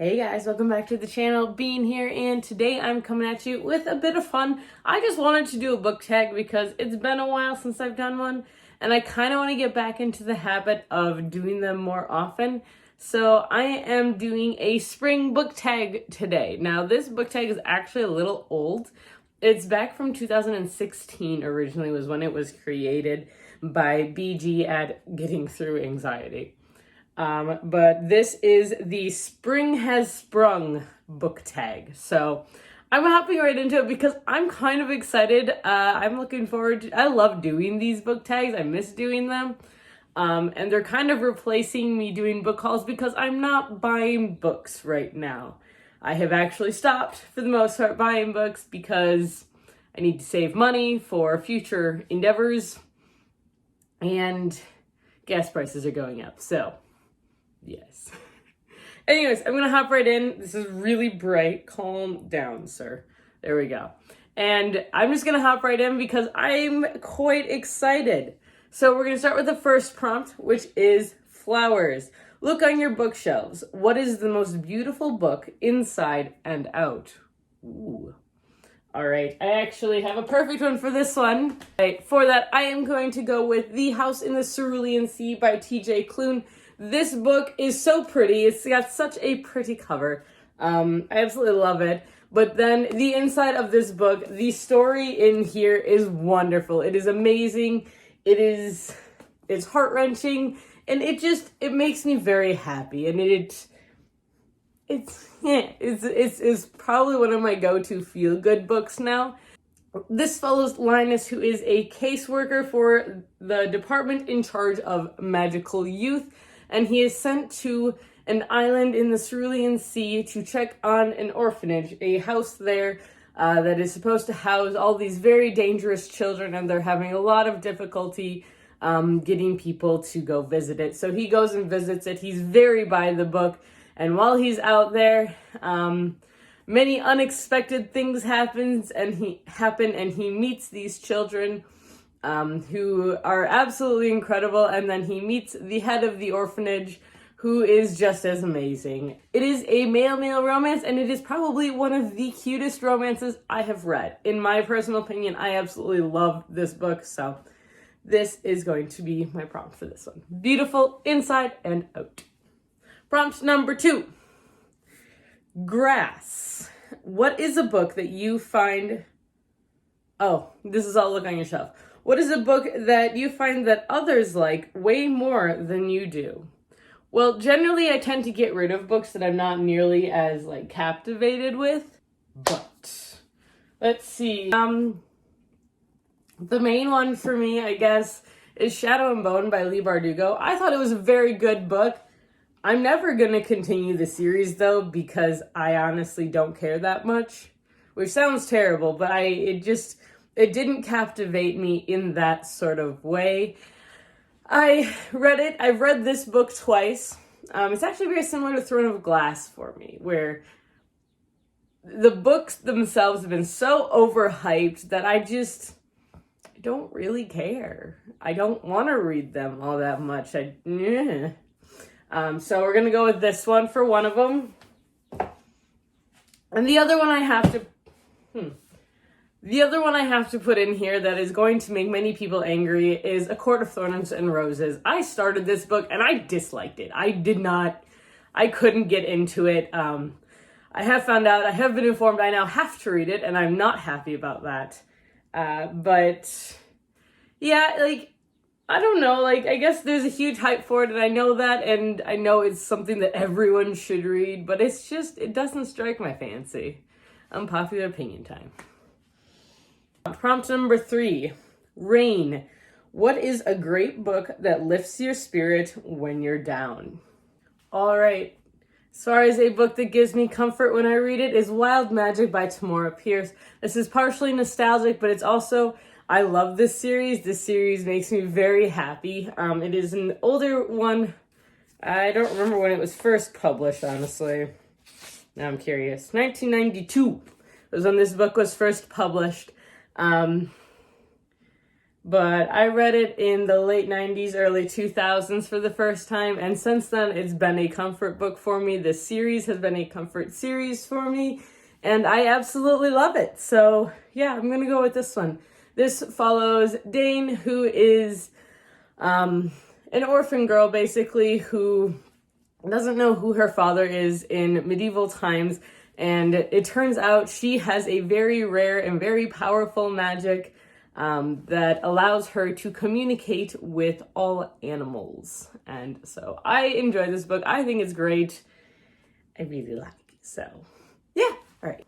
Hey guys, welcome back to the channel. Bean here, and today I'm coming at you with a bit of fun. I just wanted to do a book tag because it's been a while since I've done one, and I kind of want to get back into the habit of doing them more often. So I am doing a spring book tag today. Now this book tag is actually a little old. It's back from 2016 originally was when it was created by BG at Getting Through Anxiety. But this is the Spring Has Sprung book tag. So I'm hopping right into it because I'm kind of excited. I'm looking forward to, I love doing these book tags. I miss doing them. And they're kind of replacing me doing book hauls because I'm not buying books right now. I have actually stopped for the most part buying books because I need to save money for future endeavors and gas prices are going up. So yes. Anyways, I'm going to hop right in. This is really bright. Calm down, sir. There we go. And I'm just going to hop right in because I'm quite excited. So we're going to start with the first prompt, which is flowers. Look on your bookshelves. What is the most beautiful book inside and out? Ooh. All right, I actually have a perfect one for this one. Right, for that, I am going to go with The House in the Cerulean Sea by T.J. Clune. This book is so pretty. It's got such a pretty cover. I absolutely love it. But then the inside of this book, the story in here is wonderful. It is amazing. It's heart-wrenching, and it makes me very happy. And it's probably one of my go-to feel-good books now. This follows Linus, who is a caseworker for the department in charge of magical youth, and he is sent to an island in the Cerulean Sea to check on an orphanage, a house there that is supposed to house all these very dangerous children, and they're having a lot of difficulty getting people to go visit it. So he goes and visits it. He's very by the book, and while he's out there, many unexpected things happen, and he meets these children who are absolutely incredible, and then he meets the head of the orphanage, who is just as amazing. It is a male-male romance, and it is probably one of the cutest romances I have read. In my personal opinion, I absolutely love this book, so this is going to be my prompt for this one. Beautiful inside and out. Prompt number 2. Grass. What is a book that you find... Oh, this is all look on your shelf. What is a book that you find that others like way more than you do? Well, generally I tend to get rid of books that I'm not nearly as captivated with, but let's see. The main one for me, I guess, is Shadow and Bone by Leigh Bardugo. I thought it was a very good book. I'm never going to continue the series though because I honestly don't care that much, which sounds terrible, but it didn't captivate me in that sort of way. I read it. I've read this book twice. It's actually very similar to Throne of Glass for me, where the books themselves have been so overhyped that I don't really care. I don't want to read them all that much. So we're going to go with this one for one of them. And the other one I have to put in here that is going to make many people angry is A Court of Thorns and Roses. I started this book and I disliked it. I couldn't get into it. I have been informed I now have to read it, and I'm not happy about that. But yeah, I don't know, I guess there's a huge hype for it, and I know that, and I know it's something that everyone should read, but it doesn't strike my fancy. Unpopular opinion time. Prompt number 3, Rain. What is a great book that lifts your spirit when you're down? All right. As far as a book that gives me comfort when I read it is Wild Magic by Tamora Pierce. This is partially nostalgic, but it's also, I love this series. This series makes me very happy. It is an older one. I don't remember when it was first published, honestly. Now I'm curious. 1992 was when this book was first published. but I read it in the late 90s, early 2000s for the first time, and since then it's been a comfort book for me. This series has been a comfort series for me, and I absolutely love it. So yeah, I'm gonna go with this one. This follows Dane, who is an orphan girl, basically, who doesn't know who her father is in medieval times, and it turns out she has a very rare and very powerful magic that allows her to communicate with all animals. And so I enjoy this book. I think it's great. I really like it. So yeah, all right.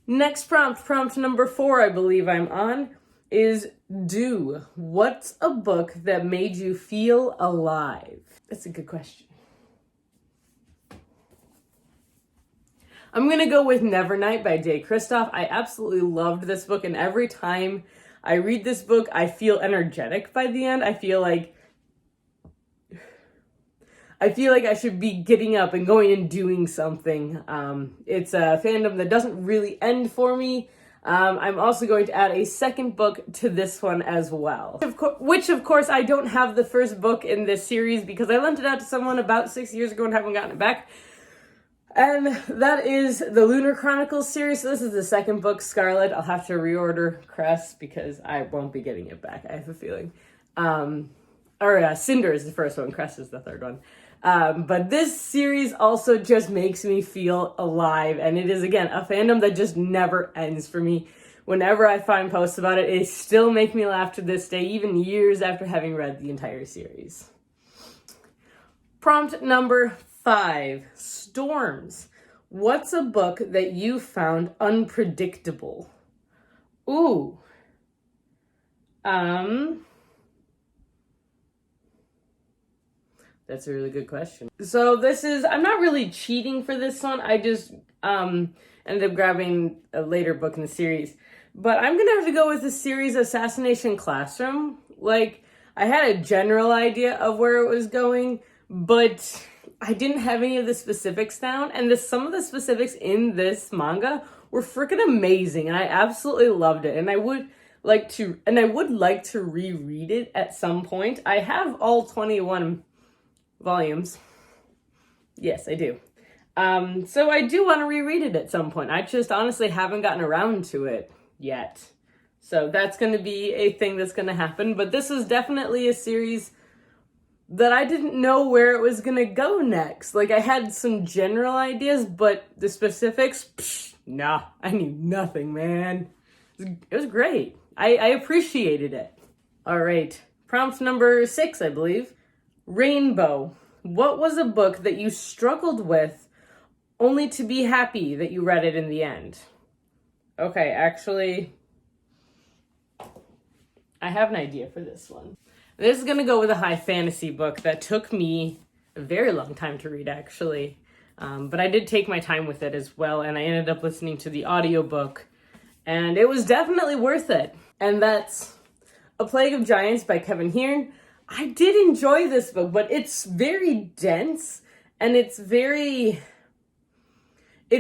Next prompt number 4, I believe I'm on, is do. What's a book that made you feel alive? That's a good question. I'm gonna go with Nevernight by Jay Kristoff. I absolutely loved this book, and every time I read this book, I feel energetic by the end. I feel like I should be getting up and going and doing something. It's a fandom that doesn't really end for me. I'm also going to add a second book to this one as well. Which, of course, I don't have the first book in this series because I lent it out to someone about 6 years ago and haven't gotten it back. And that is the Lunar Chronicles series. So this is the second book, Scarlet. I'll have to reorder Crest because I won't be getting it back, I have a feeling. Cinder is the first one, Crest is the third one. But this series also just makes me feel alive. And it is, again, a fandom that just never ends for me. Whenever I find posts about it, it still makes me laugh to this day, even years after having read the entire series. Prompt number 5, Storms. What's a book that you found unpredictable? Ooh. That's a really good question. So I'm not really cheating for this one. I just ended up grabbing a later book in the series. But I'm gonna have to go with the series Assassination Classroom. Like, I had a general idea of where it was going, but I didn't have any of the specifics down, and some of the specifics in this manga were freaking amazing, and I absolutely loved it. And I would like to reread it at some point. I have all 21 volumes. Yes, I do. So I do want to reread it at some point. I just honestly haven't gotten around to it yet. So that's going to be a thing that's going to happen. But this is definitely a series that I didn't know where it was going to go next. Like, I had some general ideas, but the specifics, nah, I knew nothing, man. It was great. I appreciated it. All right. Prompt number 6, I believe. Rainbow. What was a book that you struggled with only to be happy that you read it in the end? Okay, actually, I have an idea for this one. This is going to go with a high fantasy book that took me a very long time to read, actually. But I did take my time with it as well, and I ended up listening to the audiobook, and it was definitely worth it. And that's A Plague of Giants by Kevin Hearn. I did enjoy this book, but it's very dense, and it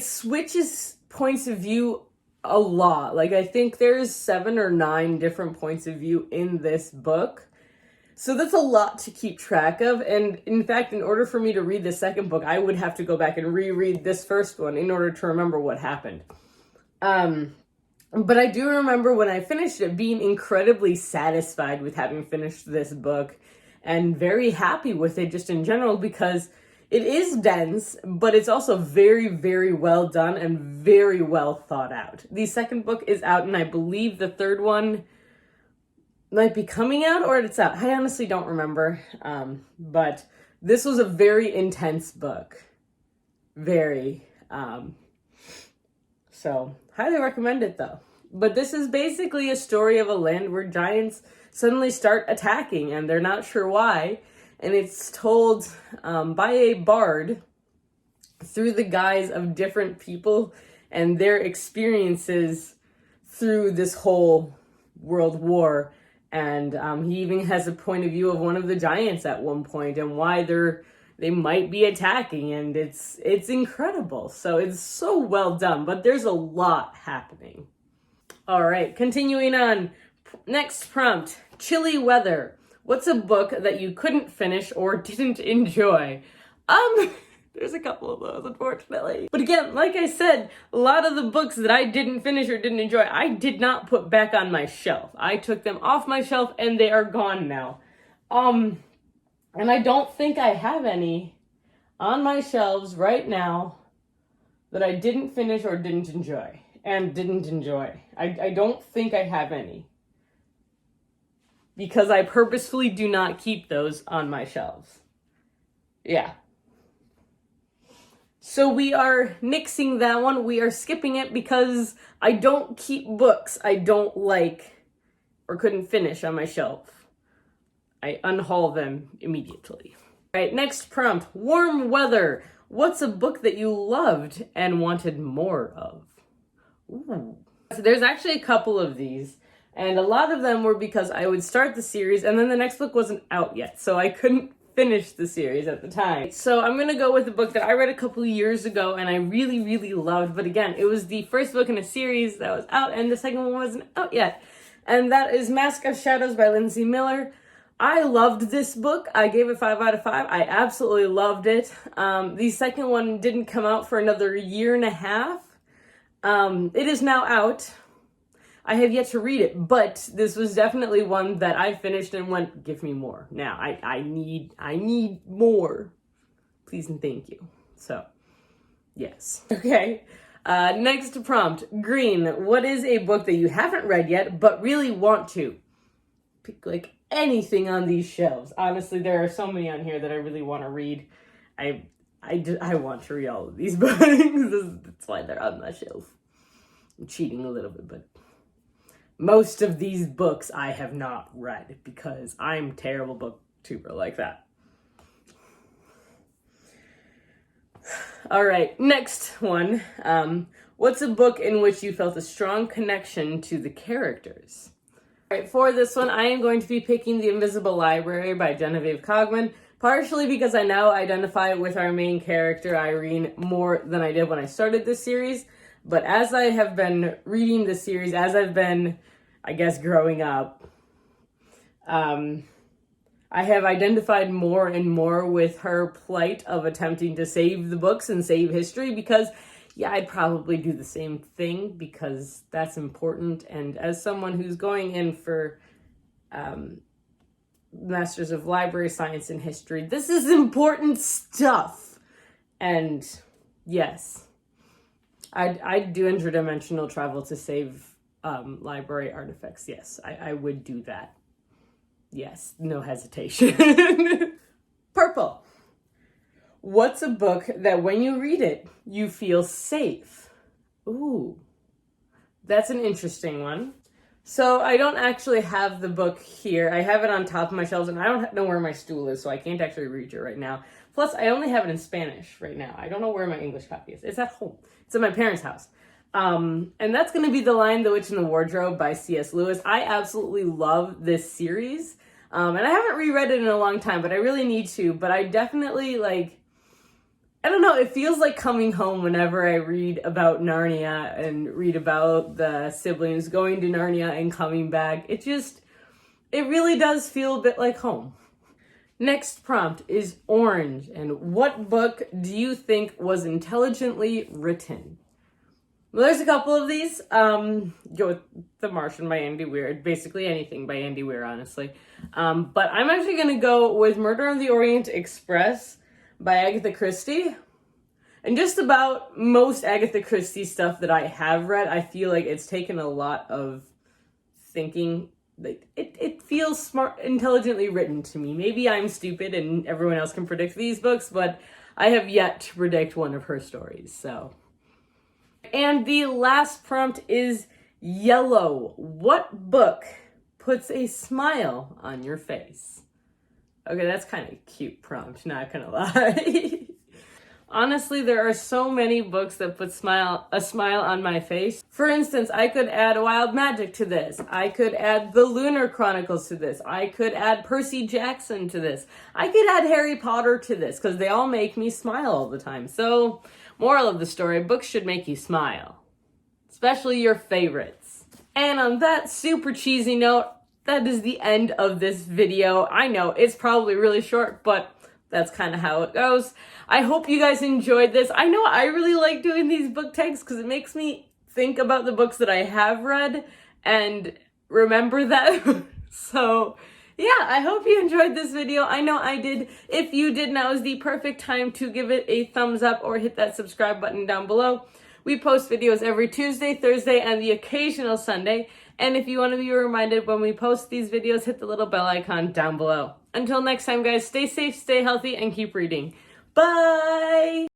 switches points of view a lot. Like, I think there's 7 or 9 different points of view in this book. So that's a lot to keep track of. And in fact, in order for me to read the second book, I would have to go back and reread this first one in order to remember what happened. But I do remember when I finished it being incredibly satisfied with having finished this book and very happy with it just in general, because it is dense, but it's also very, very well done and very well thought out. The second book is out, and I believe the third one might be coming out, or it's out. I honestly don't remember. But this was a very intense book. Very. So, highly recommend it, though. But this is basically a story of a land where giants suddenly start attacking, and they're not sure why. And it's told by a bard through the guise of different people and their experiences through this whole world war. And he even has a point of view of one of the giants at one point and why they might be attacking. And it's incredible. So it's so well done, but there's a lot happening. All right, continuing on. Next prompt, chilly weather. What's a book that you couldn't finish or didn't enjoy? There's a couple of those, unfortunately. But again, like I said, a lot of the books that I didn't finish or didn't enjoy, I did not put back on my shelf. I took them off my shelf and they are gone now. And I don't think I have any on my shelves right now that I didn't finish or didn't enjoy. I don't think I have any. Because I purposefully do not keep those on my shelves. Yeah. So we are nixing that one. We are skipping it because I don't keep books I don't like or couldn't finish on my shelf. I unhaul them immediately. All right, next prompt. Warm weather. What's a book that you loved and wanted more of? Ooh. So there's actually a couple of these. And a lot of them were because I would start the series and then the next book wasn't out yet. So I couldn't finish the series at the time. So I'm going to go with a book that I read a couple of years ago and I really, really loved. But again, it was the first book in a series that was out and the second one wasn't out yet. And that is Mask of Shadows by Lindsay Miller. I loved this book. I gave it 5 out of 5. I absolutely loved it. The second one didn't come out for another year and a half. It is now out. I have yet to read it, but this was definitely one that I finished and went, give me more. Now, I need more. Please and thank you. So, yes. Okay. Next prompt. Green. What is a book that you haven't read yet, but really want to? Pick, like, anything on these shelves. Honestly, there are so many on here that I really want to read. I want to read all of these books. That's why they're on my shelf. I'm cheating a little bit, but most of these books I have not read because I'm terrible booktuber like that. All right, next one. What's a book in which you felt a strong connection to the characters? All right, for this one, I am going to be picking The Invisible Library by Genevieve Cogman, partially because I now identify with our main character, Irene, more than I did when I started this series. But as I have been reading the series, as I've been, I guess, growing up, I have identified more and more with her plight of attempting to save the books and save history because, yeah, I'd probably do the same thing because that's important. And as someone who's going in for Masters of Library Science and History, this is important stuff. And yes, I'd do interdimensional travel to save library artifacts. Yes, I would do that. Yes, no hesitation. Purple. What's a book that when you read it, you feel safe? Ooh, that's an interesting one. So I don't actually have the book here. I have it on top of my shelves and I don't know where my stool is, so I can't actually read it right now. Plus, I only have it in Spanish right now. I don't know where my English copy is. It's at home. It's at my parents' house. And that's going to be The Lion, the Witch, and the Wardrobe by C.S. Lewis. I absolutely love this series. And I haven't reread it in a long time, but I really need to. But I definitely, I don't know, it feels like coming home whenever I read about Narnia and read about the siblings going to Narnia and coming back. It really does feel a bit like home. Next prompt is orange. And what book do you think was intelligently written? Well, there's a couple of these. Go with The Martian by Andy Weir. Basically anything by Andy Weir, honestly. But I'm actually going to go with Murder on the Orient Express by Agatha Christie. And just about most Agatha Christie stuff that I have read, I feel like it's taken a lot of thinking. Like it feels smart, intelligently written to me. Maybe I'm stupid and everyone else can predict these books, but I have yet to predict one of her stories, so. And the last prompt is yellow. What book puts a smile on your face? Okay, that's kind of a cute prompt, not gonna lie. Honestly, there are so many books that put a smile on my face. For instance, I could add Wild Magic to this. I could add the Lunar Chronicles to this. I could add Percy Jackson to this. I could add Harry Potter to this because they all make me smile all the time. So, moral of the story, books should make you smile. Especially your favorites. And on that super cheesy note, that is the end of this video. I know it's probably really short, but that's kind of how it goes. I hope you guys enjoyed this. I know I really like doing these book tags because it makes me think about the books that I have read and remember that. So yeah, I hope you enjoyed this video. I know I did. If you did, now is the perfect time to give it a thumbs up or hit that subscribe button down below. We post videos every Tuesday, Thursday, and the occasional Sunday. And if you want to be reminded when we post these videos, hit the little bell icon down below. Until next time, guys, stay safe, stay healthy, and keep reading. Bye!